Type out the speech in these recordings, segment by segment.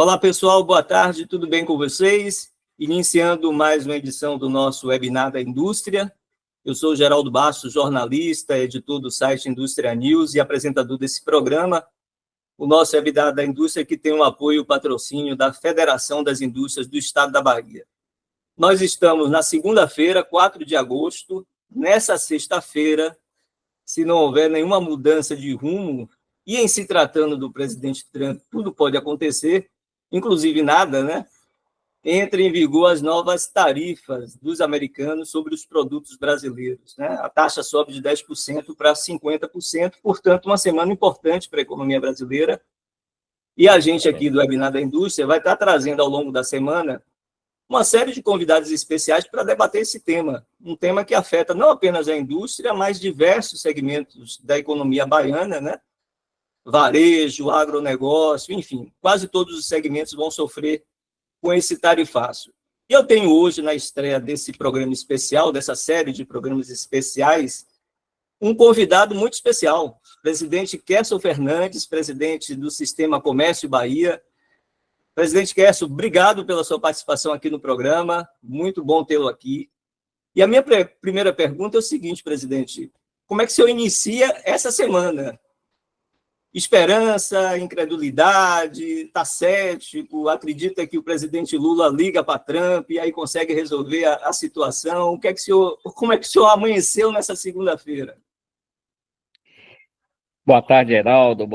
Olá, pessoal, boa tarde, tudo bem com vocês? Iniciando mais uma edição do nosso webinar da indústria. Eu sou Geraldo Bastos, jornalista, editor do site Indústria News e apresentador desse programa. O nosso webinar da indústria que tem o apoio e o patrocínio da Federação das Indústrias do Estado da Bahia. Nós estamos na segunda-feira, 4 de agosto. Nessa sexta-feira, se não houver nenhuma mudança de rumo, e em se tratando do presidente Trump, tudo pode acontecer, inclusive nada, né? Entra em vigor as novas tarifas dos americanos sobre os produtos brasileiros, né? A taxa sobe de 10% para 50%, portanto, uma semana importante para a economia brasileira. E a gente aqui do Webinar da Indústria vai estar trazendo ao longo da semana uma série de convidados especiais para debater esse tema, um tema que afeta não apenas a indústria, mas diversos segmentos da economia baiana, né? Varejo, agronegócio, enfim, quase todos os segmentos vão sofrer com esse tarifaço. E eu tenho hoje, na estreia desse programa especial, dessa série de programas especiais, um convidado muito especial, o presidente Kerson Fernandes, presidente do Sistema Comércio Bahia. Presidente Kerson, obrigado pela sua participação aqui no programa, muito bom tê-lo aqui. E a minha primeira pergunta é o seguinte, presidente, como é que o senhor inicia essa semana? Esperança, incredulidade, está cético, acredita que o presidente Lula liga para Trump e aí consegue resolver a situação? Como é que o senhor amanheceu nessa segunda-feira? Boa tarde, Geraldo.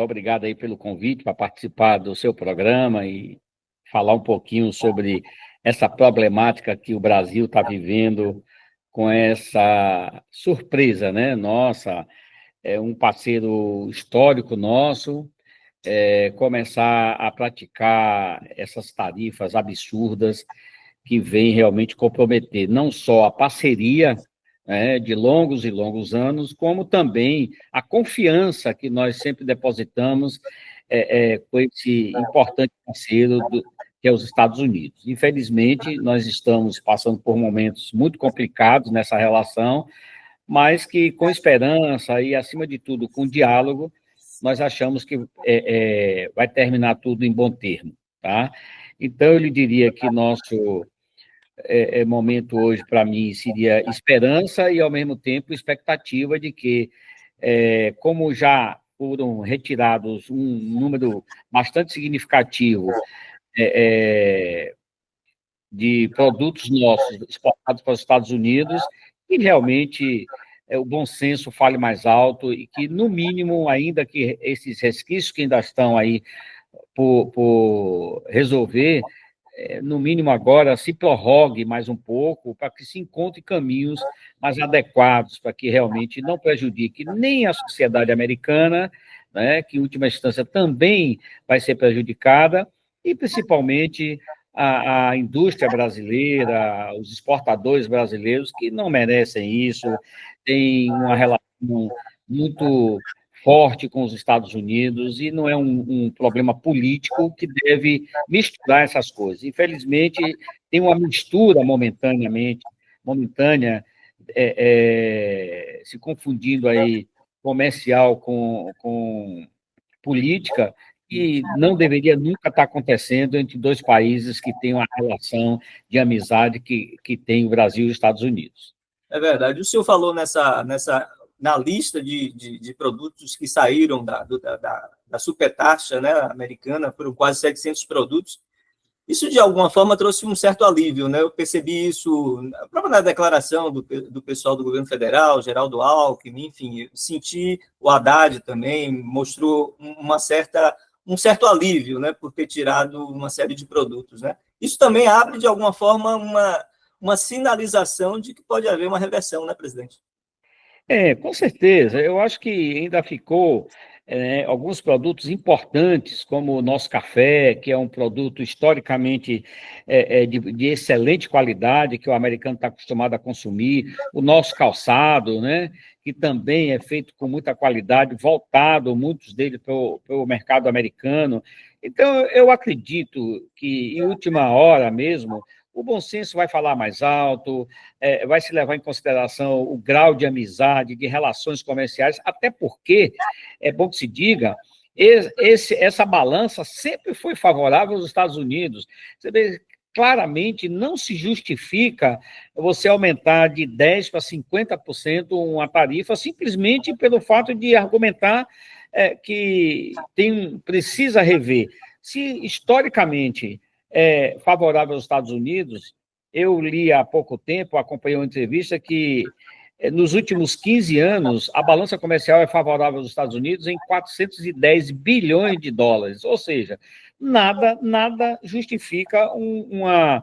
Obrigado aí pelo convite para participar do seu programa e falar um pouquinho sobre essa problemática que o Brasil está vivendo com essa surpresa, né? Nossa, é um parceiro histórico nosso, começar a praticar essas tarifas absurdas que vêm realmente comprometer não só a parceria, né, de longos e longos anos, como também a confiança que nós sempre depositamos com esse importante parceiro que é os Estados Unidos. Infelizmente, nós estamos passando por momentos muito complicados nessa relação, mas que com esperança e, acima de tudo, com diálogo, nós achamos que vai terminar tudo em bom termo, tá? Então, eu lhe diria que nosso momento hoje, para mim, seria esperança e, ao mesmo tempo, expectativa de que, como já foram retirados um número bastante significativo de produtos nossos exportados para os Estados Unidos, que realmente o bom senso fale mais alto e que, no mínimo, ainda que esses resquícios que ainda estão aí por resolver, no mínimo agora, se prorrogue mais um pouco para que se encontre caminhos mais adequados para que realmente não prejudique nem a sociedade americana, né, que, em última instância, também vai ser prejudicada, e, principalmente, a indústria brasileira, os exportadores brasileiros, que não merecem isso, têm uma relação muito forte com os Estados Unidos, e não é um problema político que deve misturar essas coisas. Infelizmente, tem uma mistura momentânea, se confundindo aí comercial com política, e não deveria nunca estar acontecendo entre dois países que têm uma relação de amizade que tem o Brasil e os Estados Unidos. É verdade. O senhor falou na lista de produtos que saíram da supertaxa, né, americana, foram quase 700 produtos. Isso, de alguma forma, trouxe um certo alívio, né? Eu percebi isso na declaração do pessoal do governo federal, Geraldo Alckmin, enfim, eu senti o Haddad também, mostrou um certo alívio, né, por ter tirado uma série de produtos, né? Isso também abre, de alguma forma, uma sinalização de que pode haver uma reversão, né, presidente? Com certeza. Eu acho que ainda ficou alguns produtos importantes, como o nosso café, que é um produto historicamente de excelente qualidade, que o americano está acostumado a consumir, o nosso calçado, né, que também é feito com muita qualidade, voltado, muitos deles, para o mercado americano. Então, eu acredito que, em última hora mesmo, o bom senso vai falar mais alto, vai se levar em consideração o grau de amizade, de relações comerciais, até porque, é bom que se diga, essa balança sempre foi favorável aos Estados Unidos. Você vê, claramente não se justifica você aumentar de 10% para 50% uma tarifa simplesmente pelo fato de argumentar que precisa rever. Se historicamente é favorável aos Estados Unidos, eu li há pouco tempo, acompanhei uma entrevista que nos últimos 15 anos, a balança comercial é favorável aos Estados Unidos em 410 bilhões de dólares, ou seja, nada justifica uma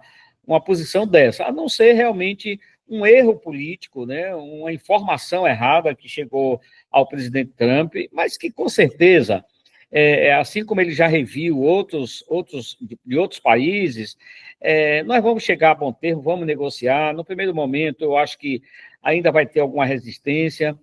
posição dessa, a não ser realmente um erro político, né, uma informação errada que chegou ao presidente Trump, mas que, com certeza, assim como ele já reviu de outros países, nós vamos chegar a bom termo, vamos negociar. No primeiro momento, eu acho que ainda vai ter alguma resistência,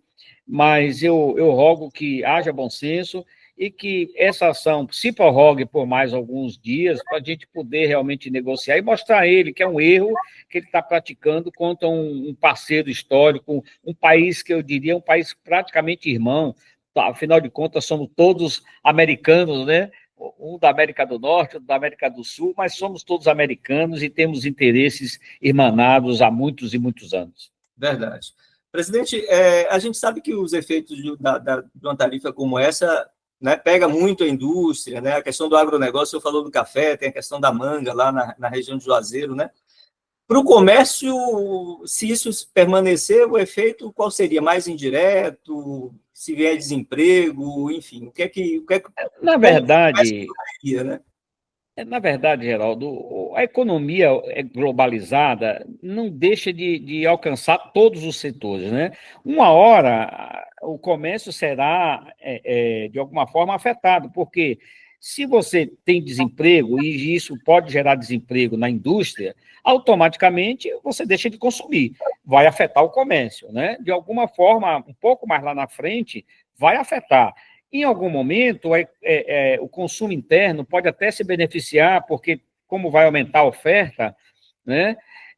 mas eu rogo que haja bom senso e que essa ação se prorrogue por mais alguns dias para a gente poder realmente negociar e mostrar a ele que é um erro que ele está praticando contra um parceiro histórico, um país que eu diria um país praticamente irmão. Afinal de contas, somos todos americanos, né? Um da América do Norte, outro da América do Sul, mas somos todos americanos e temos interesses irmanados há muitos e muitos anos. Verdade. Presidente, a gente sabe que os efeitos de uma tarifa como essa, né, pega muito a indústria, né? A questão do agronegócio, eu falou do café, tem a questão da manga lá na região de Juazeiro, né? Para o comércio, se isso permanecer, o efeito qual seria? Mais indireto? Se vier desemprego? Enfim, o que é que na verdade, né? Na verdade, Geraldo, a economia globalizada não deixa de alcançar todos os setores, né? Uma hora, o comércio será, de alguma forma, afetado, porque se você tem desemprego, e isso pode gerar desemprego na indústria, automaticamente você deixa de consumir, vai afetar o comércio, né? De alguma forma, um pouco mais lá na frente, vai afetar. Em algum momento, o consumo interno pode até se beneficiar, porque, como vai aumentar a oferta, né,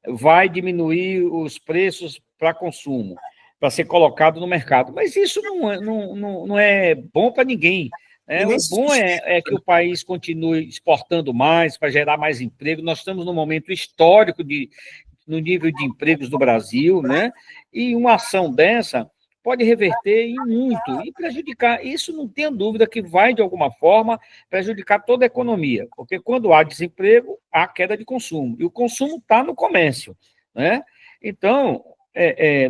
vai diminuir os preços para consumo, para ser colocado no mercado. Mas isso não é bom para ninguém. Né? O bom é que o país continue exportando mais, para gerar mais emprego. Nós estamos num momento histórico no nível de empregos do Brasil, né? E uma ação dessa pode reverter em muito e prejudicar. Isso não tenha dúvida que vai, de alguma forma, prejudicar toda a economia, porque quando há desemprego, há queda de consumo, e o consumo está no comércio, né? Então,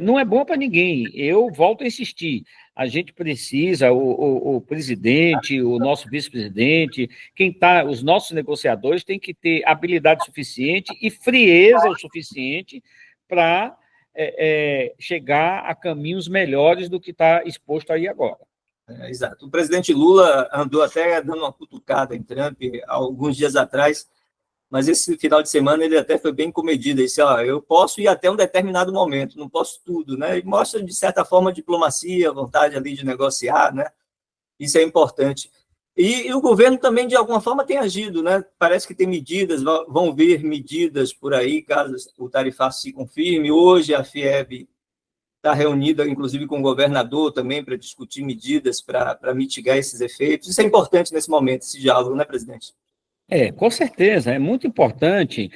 não é bom para ninguém. Eu volto a insistir, a gente precisa, o presidente, o nosso vice-presidente, os nossos negociadores têm que ter habilidade suficiente e frieza o suficiente para chegar a caminhos melhores do que está exposto aí agora. Exato. O presidente Lula andou até dando uma cutucada em Trump alguns dias atrás, mas esse final de semana ele até foi bem comedido, ele disse, eu posso ir até um determinado momento, não posso tudo, né? E mostra, de certa forma, diplomacia, vontade ali de negociar, né? Isso é importante. E o governo também, de alguma forma, tem agido, né? Parece que tem medidas, vão vir medidas por aí, caso o tarifaço se confirme. Hoje a FIEB está reunida, inclusive, com o governador também, para discutir medidas para mitigar esses efeitos. Isso é importante nesse momento, esse diálogo, né, presidente? Com certeza, é muito importante.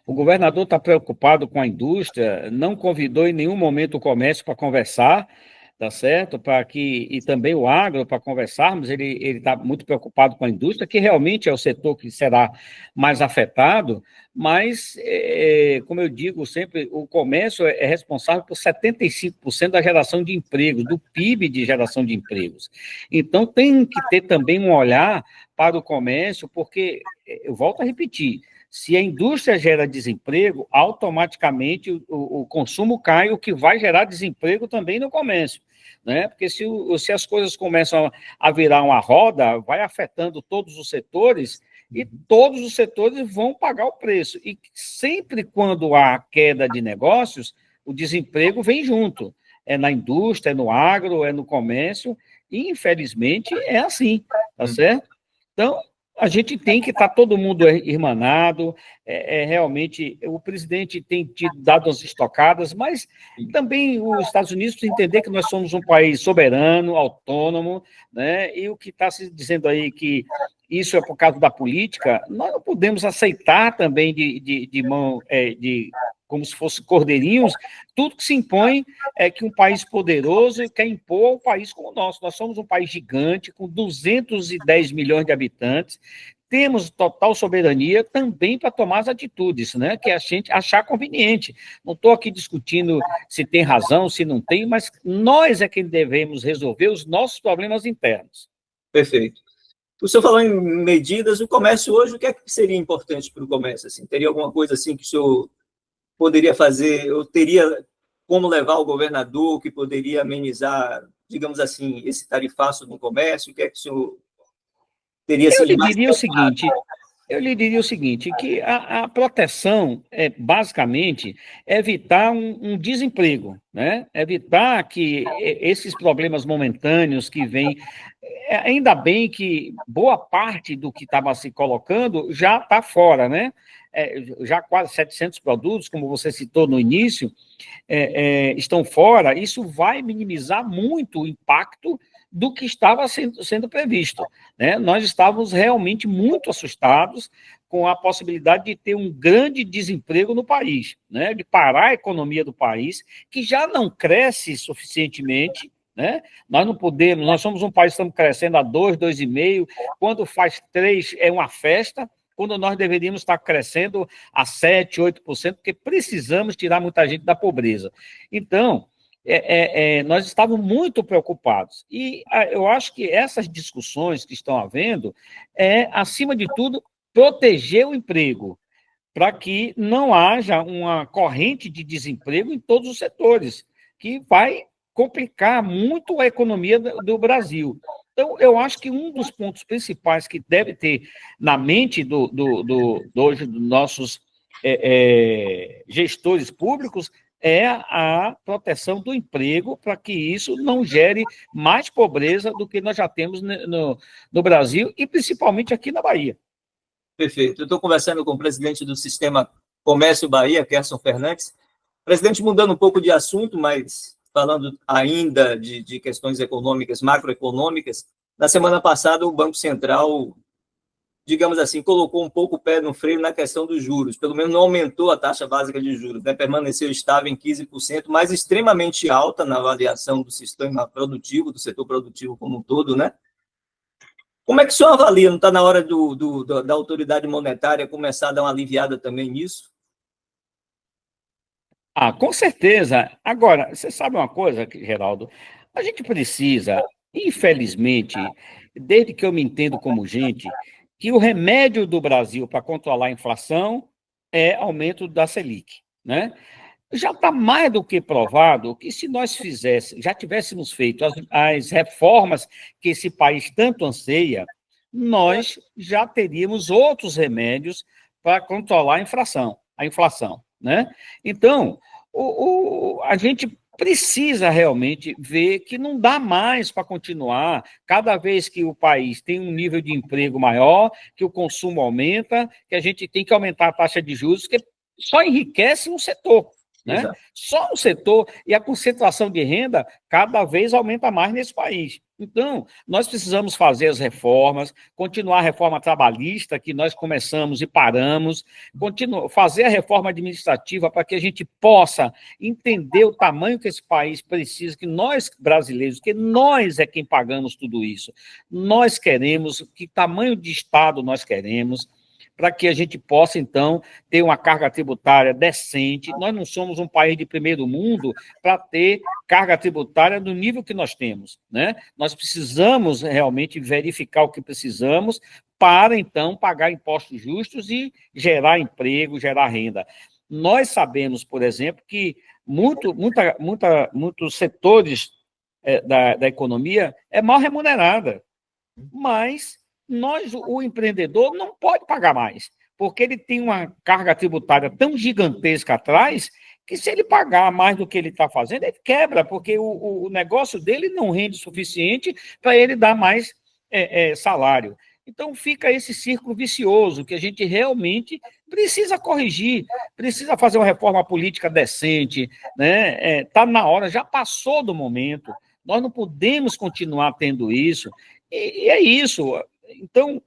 O governador está preocupado com a indústria, não convidou em nenhum momento o comércio para conversar, tá certo? E também o agro para conversarmos, ele está muito preocupado com a indústria, que realmente é o setor que será mais afetado, mas, como eu digo sempre, o comércio é responsável por 75% da geração de empregos, do PIB de geração de empregos. Então, tem que ter também um olhar para o comércio, porque, eu volto a repetir, se a indústria gera desemprego, automaticamente o consumo cai, o que vai gerar desemprego também no comércio, né? Porque se as coisas começam a virar uma roda, vai afetando todos os setores, e todos os setores vão pagar o preço. E sempre quando há queda de negócios, o desemprego vem junto. É na indústria, é no agro, é no comércio, e infelizmente é assim, tá certo? Então, a gente tem que estar todo mundo irmanado, realmente, o presidente tem dado as estocadas, mas também os Estados Unidos precisam entender que nós somos um país soberano, autônomo, né? E o que está se dizendo aí que isso é por causa da política, nós não podemos aceitar também como se fossem cordeirinhos, tudo que se impõe é que um país poderoso quer impor um país como o nosso. Nós somos um país gigante, com 210 milhões de habitantes, temos total soberania também para tomar as atitudes, né, que a gente achar conveniente. Não estou aqui discutindo se tem razão, se não tem, mas nós é quem devemos resolver os nossos problemas internos. Perfeito. O senhor falou em medidas, o comércio hoje, o que é que seria importante para o comércio? Assim? Teria alguma coisa assim que o senhor poderia fazer, ou teria como levar o governador que poderia amenizar, digamos assim, esse tarifaço no comércio? O que é que o senhor teria assim, Eu lhe mais diria o seguinte, que a proteção é, basicamente, evitar um desemprego, né? Evitar que esses problemas momentâneos que vêm, ainda bem que boa parte do que estava se colocando já está fora, né? Já quase 700 produtos, como você citou no início, estão fora, isso vai minimizar muito o impacto do que estava sendo previsto, né? Nós estávamos realmente muito assustados com a possibilidade de ter um grande desemprego no país, né? De parar a economia do país, que já não cresce suficientemente, né? Nós não podemos, nós somos um país que estamos crescendo a 2, 2,5, quando faz 3 é uma festa, quando nós deveríamos estar crescendo a 7, 8%, porque precisamos tirar muita gente da pobreza. Então, nós estávamos muito preocupados. E eu acho que essas discussões que estão havendo acima de tudo, proteger o emprego, para que não haja uma corrente de desemprego em todos os setores, que vai complicar muito a economia do Brasil. Então, eu acho que um dos pontos principais que deve ter na mente hoje dos nossos gestores públicos é a proteção do emprego, para que isso não gere mais pobreza do que nós já temos no Brasil, e principalmente aqui na Bahia. Perfeito. Eu estou conversando com o presidente do Sistema Comércio Bahia, Kerson Fernandes. Presidente, mudando um pouco de assunto, mas falando ainda de questões econômicas, macroeconômicas, na semana passada o Banco Central, digamos assim, colocou um pouco o pé no freio na questão dos juros, pelo menos não aumentou a taxa básica de juros, né? Permaneceu estável em 15%, mas extremamente alta na avaliação do sistema produtivo, do setor produtivo como um todo, né? Como é que o senhor avalia? Não está na hora da autoridade monetária começar a dar uma aliviada também nisso? Com certeza. Agora, você sabe uma coisa, Geraldo? A gente precisa, infelizmente, desde que eu me entendo como gente, que o remédio do Brasil para controlar a inflação é aumento da Selic, né? Já está mais do que provado que se nós já tivéssemos feito as reformas que esse país tanto anseia, nós já teríamos outros remédios para controlar a inflação, né? Então, a gente precisa realmente ver que não dá mais para continuar, cada vez que o país tem um nível de emprego maior, que o consumo aumenta, que a gente tem que aumentar a taxa de juros, que só enriquece um setor, né? Exato. Só o setor, e a concentração de renda cada vez aumenta mais nesse país. Então, nós precisamos fazer as reformas, continuar a reforma trabalhista, que nós começamos e paramos, fazer a reforma administrativa para que a gente possa entender o tamanho que esse país precisa, que nós, brasileiros, que nós é quem pagamos tudo isso. Nós queremos, que tamanho de Estado nós queremos, para que a gente possa, então, ter uma carga tributária decente. Nós não somos um país de primeiro mundo para ter carga tributária no nível que nós temos, né? Nós precisamos realmente verificar o que precisamos para, então, pagar impostos justos e gerar emprego, gerar renda. Nós sabemos, por exemplo, que muitos setores da economia é mal remunerada, mas o empreendedor não pode pagar mais, porque ele tem uma carga tributária tão gigantesca atrás que, se ele pagar mais do que ele está fazendo, ele quebra, porque o negócio dele não rende o suficiente para ele dar mais salário. Então, fica esse círculo vicioso que a gente realmente precisa corrigir, precisa fazer uma reforma política decente, né? Tá na hora, já passou do momento, nós não podemos continuar tendo isso, e é isso. Então,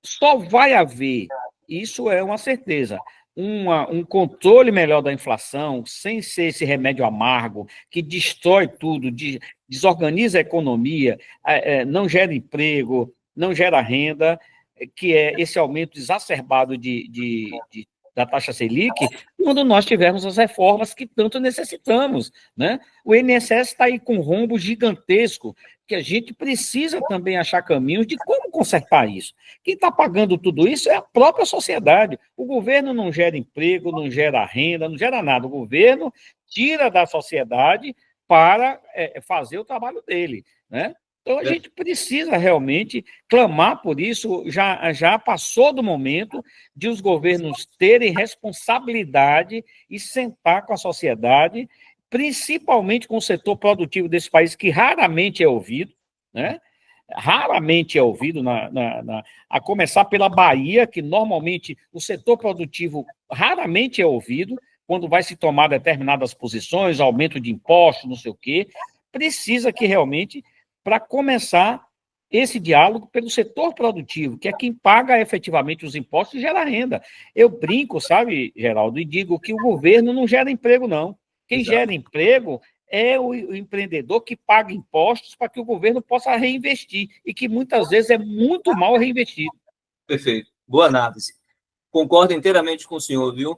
só vai haver, isso é uma certeza, um controle melhor da inflação, sem ser esse remédio amargo, que destrói tudo, desorganiza a economia, não gera emprego, não gera renda, que é esse aumento exacerbado da taxa Selic, quando nós tivermos as reformas que tanto necessitamos, né? O INSS está aí com um rombo gigantesco, que a gente precisa também achar caminhos de como consertar isso. Quem está pagando tudo isso é a própria sociedade. O governo não gera emprego, não gera renda, não gera nada. O governo tira da sociedade para fazer o trabalho dele, né? Então, a gente precisa realmente clamar por isso. Já passou do momento de os governos terem responsabilidade e sentar com a sociedade, principalmente com o setor produtivo desse país, que raramente é ouvido, né? Raramente é ouvido, a começar pela Bahia, que normalmente o setor produtivo raramente é ouvido, quando vai se tomar determinadas posições, aumento de impostos, não sei o quê, precisa que realmente, para começar esse diálogo pelo setor produtivo, que é quem paga efetivamente os impostos e gera renda. Eu brinco, sabe, Geraldo, e digo que o governo não gera emprego, não. Quem Exato. gera emprego é o empreendedor que paga impostos para que o governo possa reinvestir, e que muitas vezes é muito mal reinvestido. Perfeito. Boa análise. Concordo inteiramente com o senhor, viu?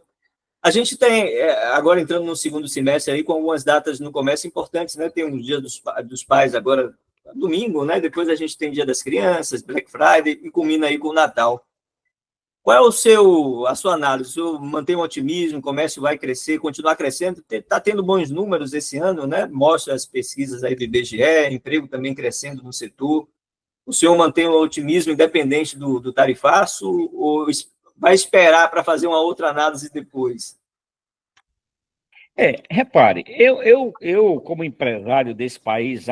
A gente tem, agora entrando no segundo semestre, aí, com algumas datas no comércio importantes, né? Tem o Dia dos Pais agora, domingo, né? Depois a gente tem Dia das Crianças, Black Friday, e culmina aí com o Natal. Qual é a sua análise? O senhor mantém o otimismo, o comércio vai crescer, continuar crescendo? Está tendo bons números esse ano, né? Mostra as pesquisas aí do IBGE, emprego também crescendo no setor. O senhor mantém o otimismo independente do tarifaço ou vai esperar para fazer uma outra análise depois? Repare, eu como empresário desse país,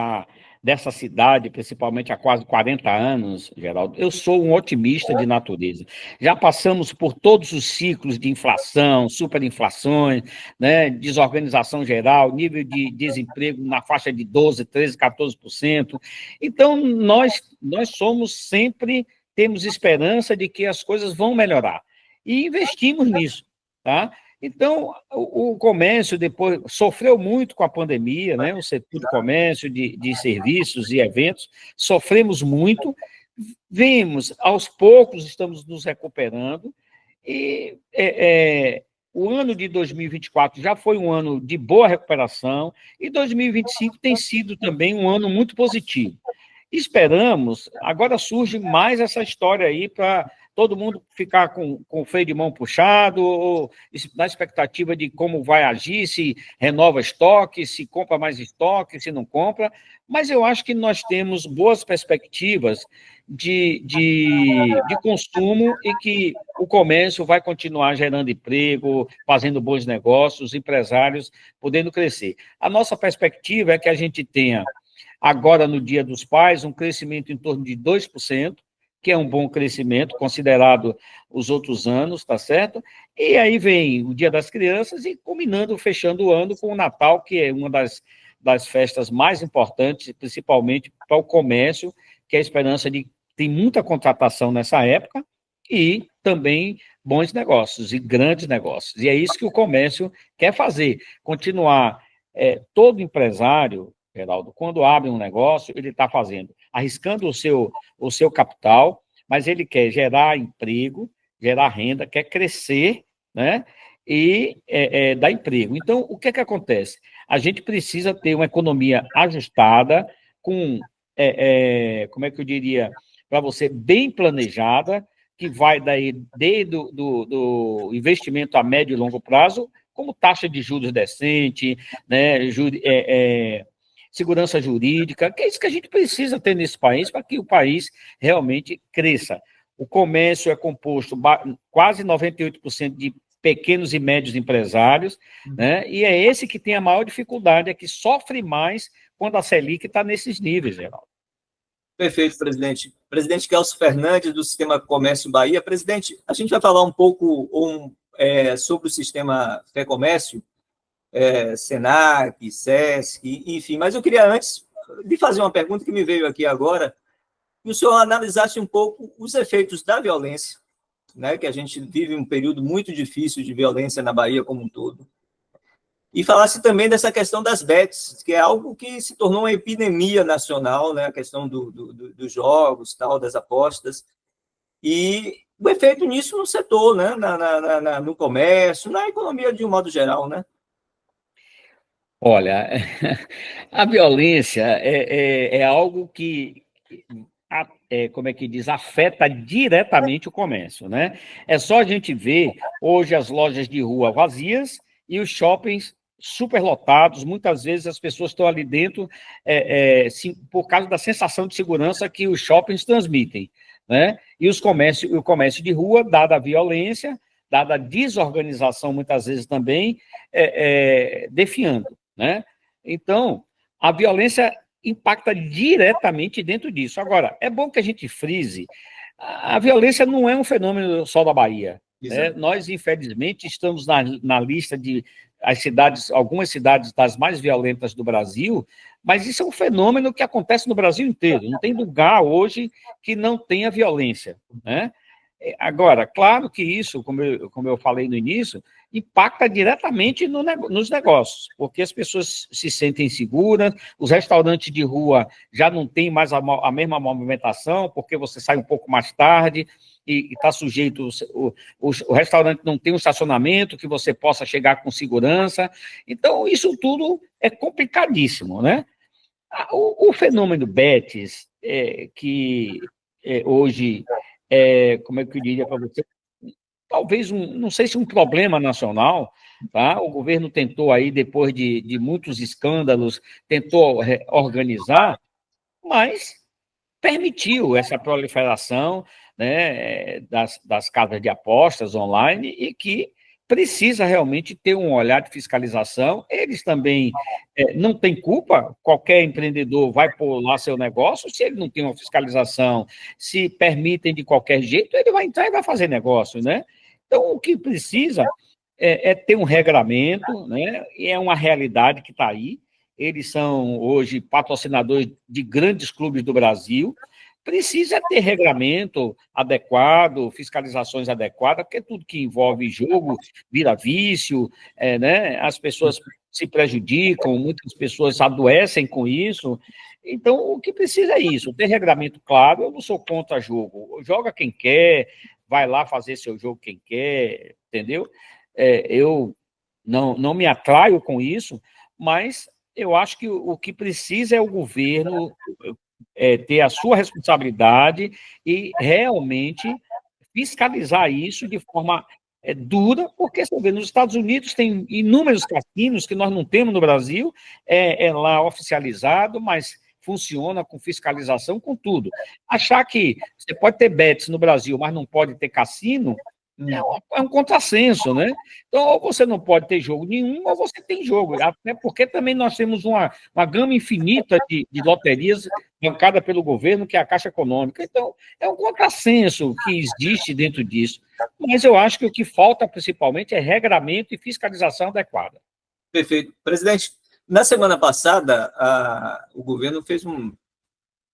dessa cidade, principalmente há quase 40 anos, Geraldo, eu sou um otimista de natureza. Já passamos por todos os ciclos de inflação, superinflações, né, desorganização geral, nível de desemprego na faixa de 12, 13, 14%. Então, nós somos sempre, temos esperança de que as coisas vão melhorar. E investimos nisso, tá? Então, o comércio depois sofreu muito com a pandemia, né? O setor do comércio, de serviços e eventos, sofremos muito. Vemos, aos poucos, estamos nos recuperando, e o ano de 2024 já foi um ano de boa recuperação, e 2025 tem sido também um ano muito positivo. Esperamos, agora surge mais essa história aí para todo mundo ficar com o freio de mão puxado, ou na expectativa de como vai agir, se renova estoque, se compra mais estoque, se não compra, mas eu acho que nós temos boas perspectivas de consumo, e que o comércio vai continuar gerando emprego, fazendo bons negócios, empresários podendo crescer. A nossa perspectiva é que a gente tenha, agora no Dia dos Pais, um crescimento em torno de 2%, que é um bom crescimento, considerado os outros anos, tá certo? E aí vem o Dia das Crianças e culminando, fechando o ano com o Natal, que é uma das festas mais importantes, principalmente para o comércio, que é a esperança de tem muita contratação nessa época e também bons negócios e grandes negócios. E é isso que o comércio quer fazer, continuar. Todo empresário, Geraldo, quando abre um negócio, ele está fazendo, arriscando o seu capital, mas ele quer gerar emprego, gerar renda, quer crescer, né? E dar emprego. Então, o que é que acontece? A gente precisa ter uma economia ajustada, com, como é que eu diria, para você, bem planejada, que vai daí desde do investimento a médio e longo prazo, como taxa de juros decente, né, segurança jurídica, que é isso que a gente precisa ter nesse país para que o país realmente cresça. O comércio é composto quase 98% de pequenos e médios empresários, né, e é esse que tem a maior dificuldade, é que sofre mais quando a Selic está nesses níveis, Geraldo. Perfeito, presidente. Presidente Kelso Fernandes, do Sistema Comércio Bahia. Presidente, a gente vai falar um pouco sobre o Sistema Fé Comércio, Senac, SESC, enfim, mas eu queria antes de fazer uma pergunta que me veio aqui agora, que o senhor analisasse um pouco os efeitos da violência, né, que a gente vive um período muito difícil de violência na Bahia como um todo, e falasse também dessa questão das bets, que é algo que se tornou uma epidemia nacional, né, a questão dos jogos, tal, das apostas, e o efeito nisso no setor, né, no comércio, na economia de um modo geral, né? Olha, a violência é algo que, como é que diz, afeta diretamente o comércio, né? É só a gente ver hoje as lojas de rua vazias e os shoppings superlotados. Muitas vezes as pessoas estão ali dentro por causa da sensação de segurança que os shoppings transmitem, né? E o comércio de rua, dada a violência, dada a desorganização, muitas vezes também, definhando, né? Então, a violência impacta diretamente dentro disso. Agora, é bom que a gente frise, a violência não é um fenômeno só da Bahia, né? Nós, infelizmente, estamos na lista de algumas cidades das mais violentas do Brasil, mas isso é um fenômeno que acontece no Brasil inteiro. Não tem lugar hoje que não tenha violência, né? Agora, claro que isso, como eu falei no início, impacta diretamente nos negócios, porque as pessoas se sentem seguras, os restaurantes de rua já não têm mais a mesma movimentação, porque você sai um pouco mais tarde e está sujeito, o restaurante não tem um estacionamento que você possa chegar com segurança, então isso tudo é complicadíssimo, né? O fenômeno Betis, que hoje, como é que eu diria para você, talvez, não sei se um problema nacional, tá? O governo tentou aí, depois de muitos escândalos, tentou organizar, mas permitiu essa proliferação, né, das casas de apostas online e que precisa realmente ter um olhar de fiscalização. Eles também não têm culpa, qualquer empreendedor vai pôr lá seu negócio, se ele não tem uma fiscalização, se permitem de qualquer jeito, ele vai entrar e vai fazer negócio, né? Então, o que precisa é ter um regramento, né? E é uma realidade que está aí. Eles são, hoje, patrocinadores de grandes clubes do Brasil. Precisa ter regramento adequado, fiscalizações adequadas, porque tudo que envolve jogo vira vício, né? As pessoas se prejudicam, muitas pessoas adoecem com isso. Então, o que precisa é isso, ter regramento claro. Eu não sou contra jogo, joga quem quer, vai lá fazer seu jogo quem quer, entendeu? Eu não me atraio com isso, mas eu acho que o que precisa é o governo ter a sua responsabilidade e realmente fiscalizar isso de forma dura, porque você vê, nos Estados Unidos tem inúmeros cassinos que nós não temos no Brasil, lá oficializado, mas funciona com fiscalização, com tudo. Achar que você pode ter bets no Brasil, mas não pode ter cassino, é um contrassenso, né? Então, ou você não pode ter jogo nenhum, ou você tem jogo. Até porque também nós temos uma gama infinita de loterias bancada pelo governo, que é a Caixa Econômica. Então, é um contrassenso que existe dentro disso. Mas eu acho que o que falta, principalmente, é regramento e fiscalização adequada. Perfeito. Presidente, na semana passada, o governo fez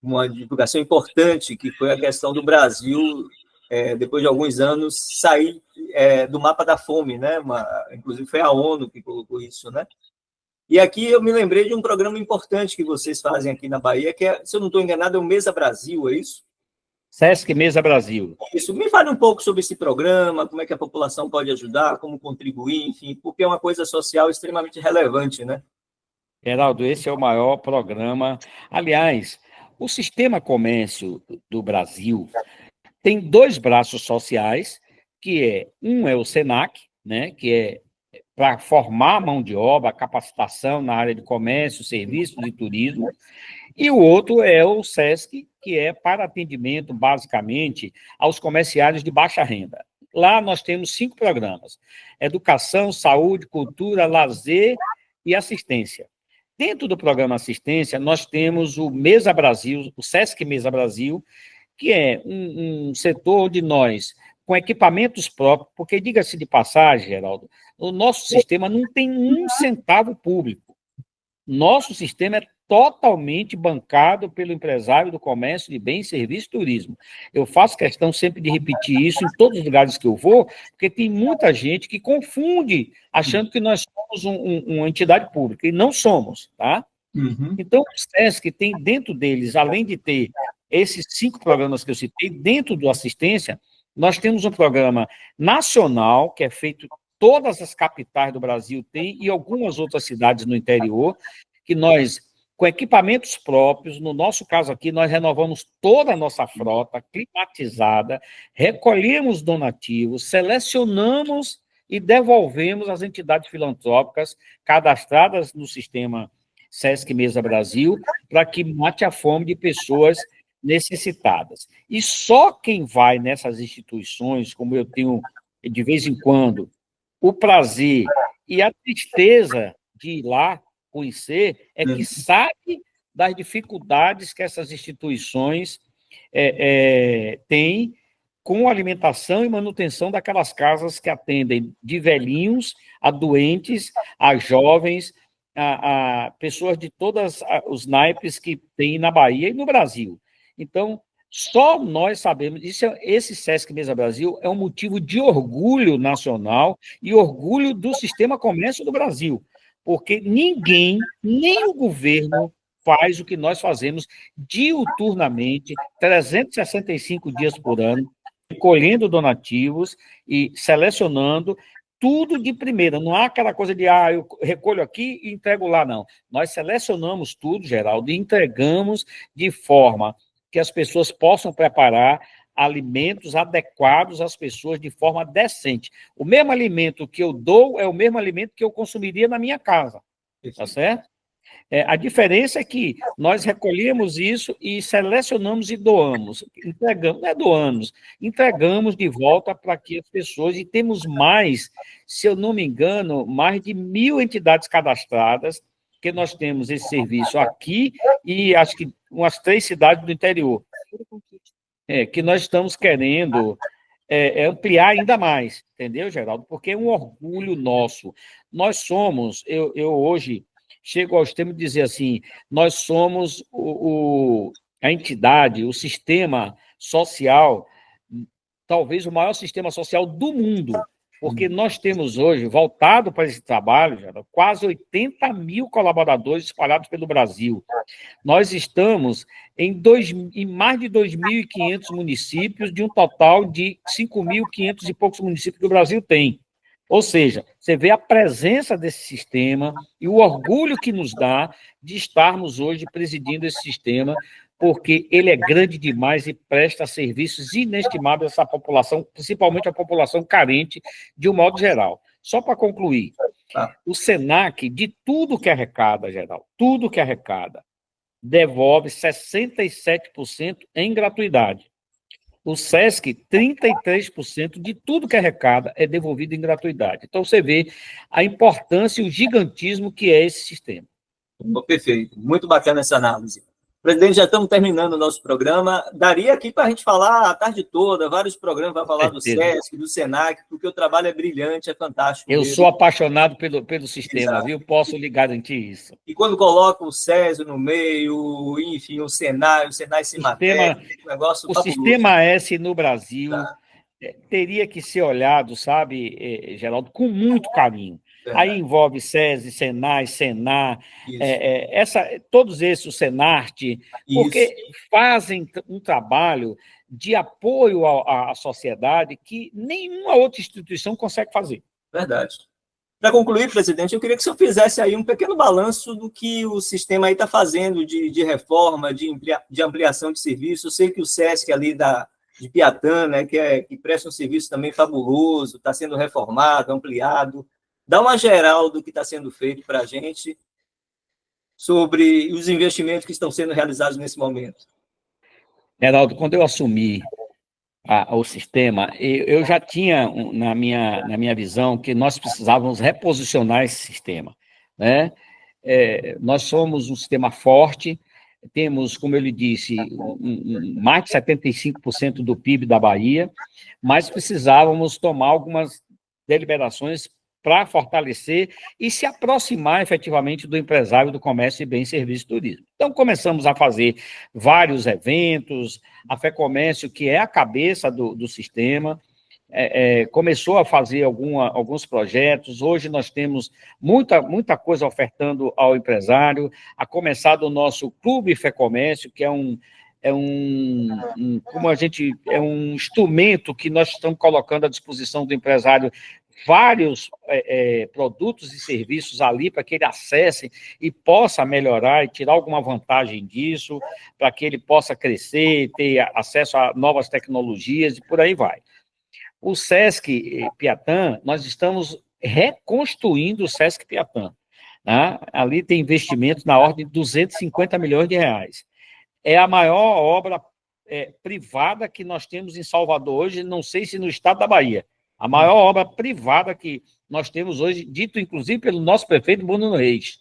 uma divulgação importante, que foi a questão do Brasil, depois de alguns anos, sair do mapa da fome, né? Inclusive foi a ONU que colocou isso, né? E aqui eu me lembrei de um programa importante que vocês fazem aqui na Bahia, que se eu não estou enganado, é o Mesa Brasil, é isso? Sesc Mesa Brasil. Isso. Me fale um pouco sobre esse programa, como é que a população pode ajudar, como contribuir, enfim, porque é uma coisa social extremamente relevante, né? Geraldo, esse é o maior programa. Aliás, o Sistema Comércio do Brasil tem dois braços sociais, um é o Senac, né, que é para formar a mão de obra, capacitação na área de comércio, serviços e turismo, e o outro é o SESC, que é para atendimento, basicamente, aos comerciários de baixa renda. Lá nós temos 5 programas: educação, saúde, cultura, lazer e assistência. Dentro do programa assistência, nós temos o Mesa Brasil, o Sesc Mesa Brasil, que é um setor onde nós, com equipamentos próprios, porque, diga-se de passagem, Geraldo, o nosso sistema não tem um centavo público. Nosso sistema é totalmente bancado pelo empresário do comércio de bens, serviços e turismo. Eu faço questão sempre de repetir isso em todos os lugares que eu vou, porque tem muita gente que confunde, achando que nós somos uma entidade pública, e não somos, tá? Uhum. Então, o SESC tem dentro deles, além de ter esses 5 programas que eu citei, dentro do assistência, nós temos um programa nacional, que é feito, todas as capitais do Brasil têm, e algumas outras cidades no interior, que nós, com equipamentos próprios, no nosso caso aqui, nós renovamos toda a nossa frota, climatizada, recolhemos donativos, selecionamos e devolvemos às entidades filantrópicas cadastradas no sistema Sesc Mesa Brasil, para que mate a fome de pessoas necessitadas. E só quem vai nessas instituições, como eu tenho, de vez em quando, o prazer e a tristeza de ir lá conhecer, é que sabe das dificuldades que essas instituições têm com alimentação e manutenção daquelas casas que atendem de velhinhos a doentes, a jovens, a pessoas de todos os naipes que tem na Bahia e no Brasil. Então, só nós sabemos, esse Sesc Mesa Brasil é um motivo de orgulho nacional e orgulho do sistema comércio do Brasil, porque ninguém, nem o governo, faz o que nós fazemos diuturnamente, 365 dias por ano, recolhendo donativos e selecionando tudo de primeira. Não há aquela coisa de, eu recolho aqui e entrego lá, não. Nós selecionamos tudo, Geraldo, e entregamos de forma que as pessoas possam preparar alimentos adequados às pessoas de forma decente. O mesmo alimento que eu dou é o mesmo alimento que eu consumiria na minha casa, tá certo? A diferença é que nós recolhemos isso e selecionamos e doamos. Entregamos, não é doamos, entregamos de volta para que as pessoas, e temos mais, se eu não me engano, mais de 1.000 entidades cadastradas, que nós temos esse serviço aqui e acho que umas 3 cidades do interior, que nós estamos querendo ampliar ainda mais, entendeu, Geraldo? Porque é um orgulho nosso. Nós somos, eu hoje chego ao extremo de dizer assim, nós somos a entidade, o sistema social, talvez o maior sistema social do mundo, porque nós temos hoje, voltado para esse trabalho, quase 80.000 colaboradores espalhados pelo Brasil. Nós estamos em mais de 2.500 municípios, de um total de 5.500 e poucos municípios que o Brasil tem. Ou seja, você vê a presença desse sistema e o orgulho que nos dá de estarmos hoje presidindo esse sistema, porque ele é grande demais e presta serviços inestimáveis a essa população, principalmente a população carente, de um modo geral. Só para concluir, o SENAC, de tudo que arrecada, geral, tudo que arrecada, devolve 67% em gratuidade. O SESC, 33% de tudo que arrecada é devolvido em gratuidade. Então, você vê a importância e o gigantismo que é esse sistema. Perfeito. Muito bacana essa análise. Presidente, já estamos terminando o nosso programa. Daria aqui para a gente falar a tarde toda, vários programas para falar do SESC, do SENAC, porque o trabalho é brilhante, é fantástico. Eu sou apaixonado pelo sistema, exato, viu? Posso lhe garantir isso. E quando coloca o SESI no meio, enfim, o SENAI se matéria, o negócio fabuloso. Sistema S no Brasil teria que ser olhado, sabe, Geraldo, com muito carinho. Aí envolve SESI, SENAI, SENAR, todos esses, o SENARTE, porque fazem um trabalho de apoio à sociedade que nenhuma outra instituição consegue fazer. Verdade. Para concluir, presidente, eu queria que o senhor fizesse aí um pequeno balanço do que o sistema aí está fazendo de reforma, de ampliação de serviço. Eu sei que o SESC ali de Piatã, né, que presta um serviço também fabuloso, está sendo reformado, ampliado. Dá uma geral do que está sendo feito para a gente sobre os investimentos que estão sendo realizados nesse momento. Geraldo, quando eu assumi o sistema, eu já tinha na minha visão que nós precisávamos reposicionar esse sistema, né? nós somos um sistema forte, temos, como eu lhe disse, mais de 75% do PIB da Bahia, mas precisávamos tomar algumas deliberações para fortalecer e se aproximar efetivamente do empresário do comércio de bens, serviços e turismo. Então, começamos a fazer vários eventos, a FEComércio, que é a cabeça do sistema, começou a fazer alguns projetos. Hoje nós temos muita coisa ofertando ao empresário, a começar do nosso Clube FEComércio, que é um instrumento que nós estamos colocando à disposição do empresário vários produtos e serviços ali para que ele acesse e possa melhorar e tirar alguma vantagem disso, para que ele possa crescer, ter acesso a novas tecnologias e por aí vai. O Sesc Piatã, nós estamos reconstruindo o Sesc Piatã. Né? Ali tem investimentos na ordem de 250 milhões de reais. É a maior obra privada que nós temos em Salvador hoje, não sei se no estado da Bahia. A maior obra privada que nós temos hoje, dito inclusive pelo nosso prefeito Bruno Reis.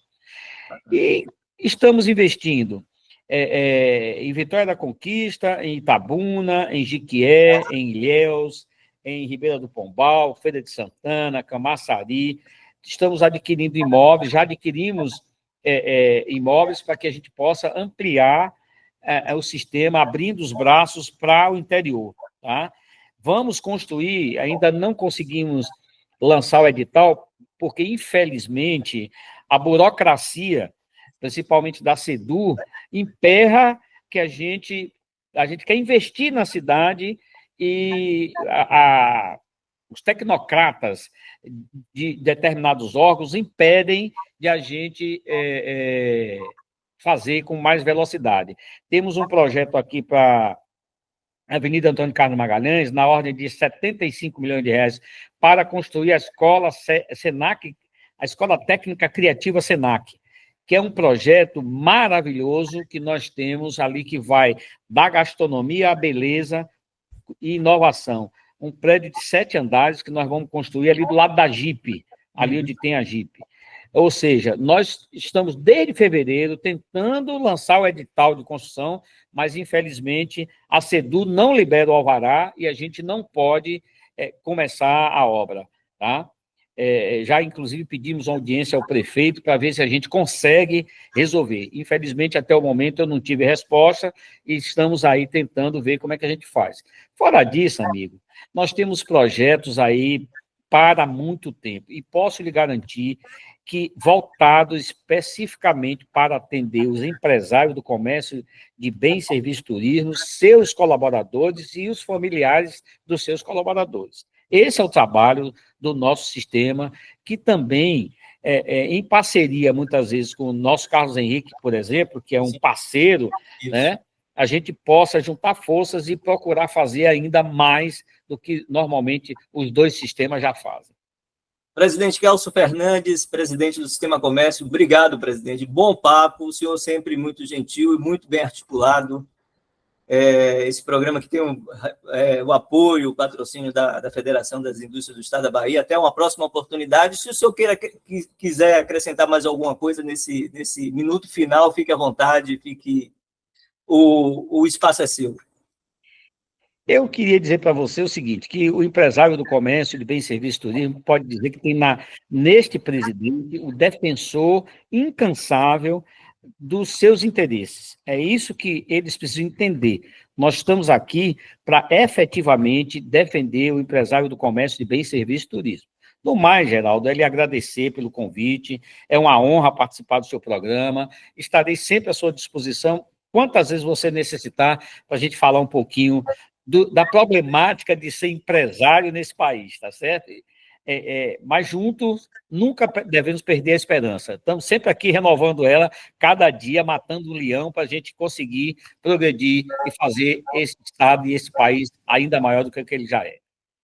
E estamos investindo em Vitória da Conquista, em Itabuna, em Jiquié, em Ilhéus, em Ribeira do Pombal, Feira de Santana, Camaçari. Estamos adquirindo imóveis, já adquirimos imóveis para que a gente possa ampliar o sistema, abrindo os braços para o interior, tá? Vamos construir, ainda não conseguimos lançar o edital, porque, infelizmente, a burocracia, principalmente da SEDU, emperra que a gente quer investir na cidade e os tecnocratas de determinados órgãos impedem de a gente fazer com mais velocidade. Temos um projeto aqui para Avenida Antônio Carlos Magalhães, na ordem de 75 milhões de reais, para construir a escola Senac, a Escola Técnica Criativa Senac, que é um projeto maravilhoso que nós temos ali, que vai da gastronomia à beleza e inovação. Um prédio de 7 andares que nós vamos construir ali do lado da Jeep, ali onde tem a Jeep. Ou seja, nós estamos desde fevereiro tentando lançar o edital de construção, mas, infelizmente, a SEDU não libera o alvará e a gente não pode começar a obra. Tá? Já, inclusive, pedimos audiência ao prefeito para ver se a gente consegue resolver. Infelizmente, até o momento, eu não tive resposta e estamos aí tentando ver como é que a gente faz. Fora disso, amigo, nós temos projetos aí para muito tempo e posso lhe garantir que voltados especificamente para atender os empresários do comércio de bens, serviços e turismo, seus colaboradores e os familiares dos seus colaboradores. Esse é o trabalho do nosso sistema, que também, em parceria, muitas vezes, com o nosso Carlos Henrique, por exemplo, que é um parceiro, né, a gente possa juntar forças e procurar fazer ainda mais do que normalmente os dois sistemas já fazem. Presidente Kelso Fernandes, presidente do Sistema Comércio, obrigado, presidente. Bom papo, o senhor sempre muito gentil e muito bem articulado. Esse programa que tem o apoio, o patrocínio da Federação das Indústrias do Estado da Bahia. Até uma próxima oportunidade. Se o senhor quiser acrescentar mais alguma coisa nesse minuto final, fique à vontade, o espaço é seu. Eu queria dizer para você o seguinte, que o empresário do comércio de bens, serviços e turismo pode dizer que tem neste presidente o defensor incansável dos seus interesses. É isso que eles precisam entender. Nós estamos aqui para efetivamente defender o empresário do comércio de bens, serviços e turismo. No mais, Geraldo, é lhe agradecer pelo convite, é uma honra participar do seu programa, estarei sempre à sua disposição, quantas vezes você necessitar, para a gente falar um pouquinho da problemática de ser empresário nesse país, tá certo? Mas juntos, nunca devemos perder a esperança. Estamos sempre aqui renovando ela, cada dia matando um leão para a gente conseguir progredir e fazer esse Estado e esse país ainda maior do que ele já é.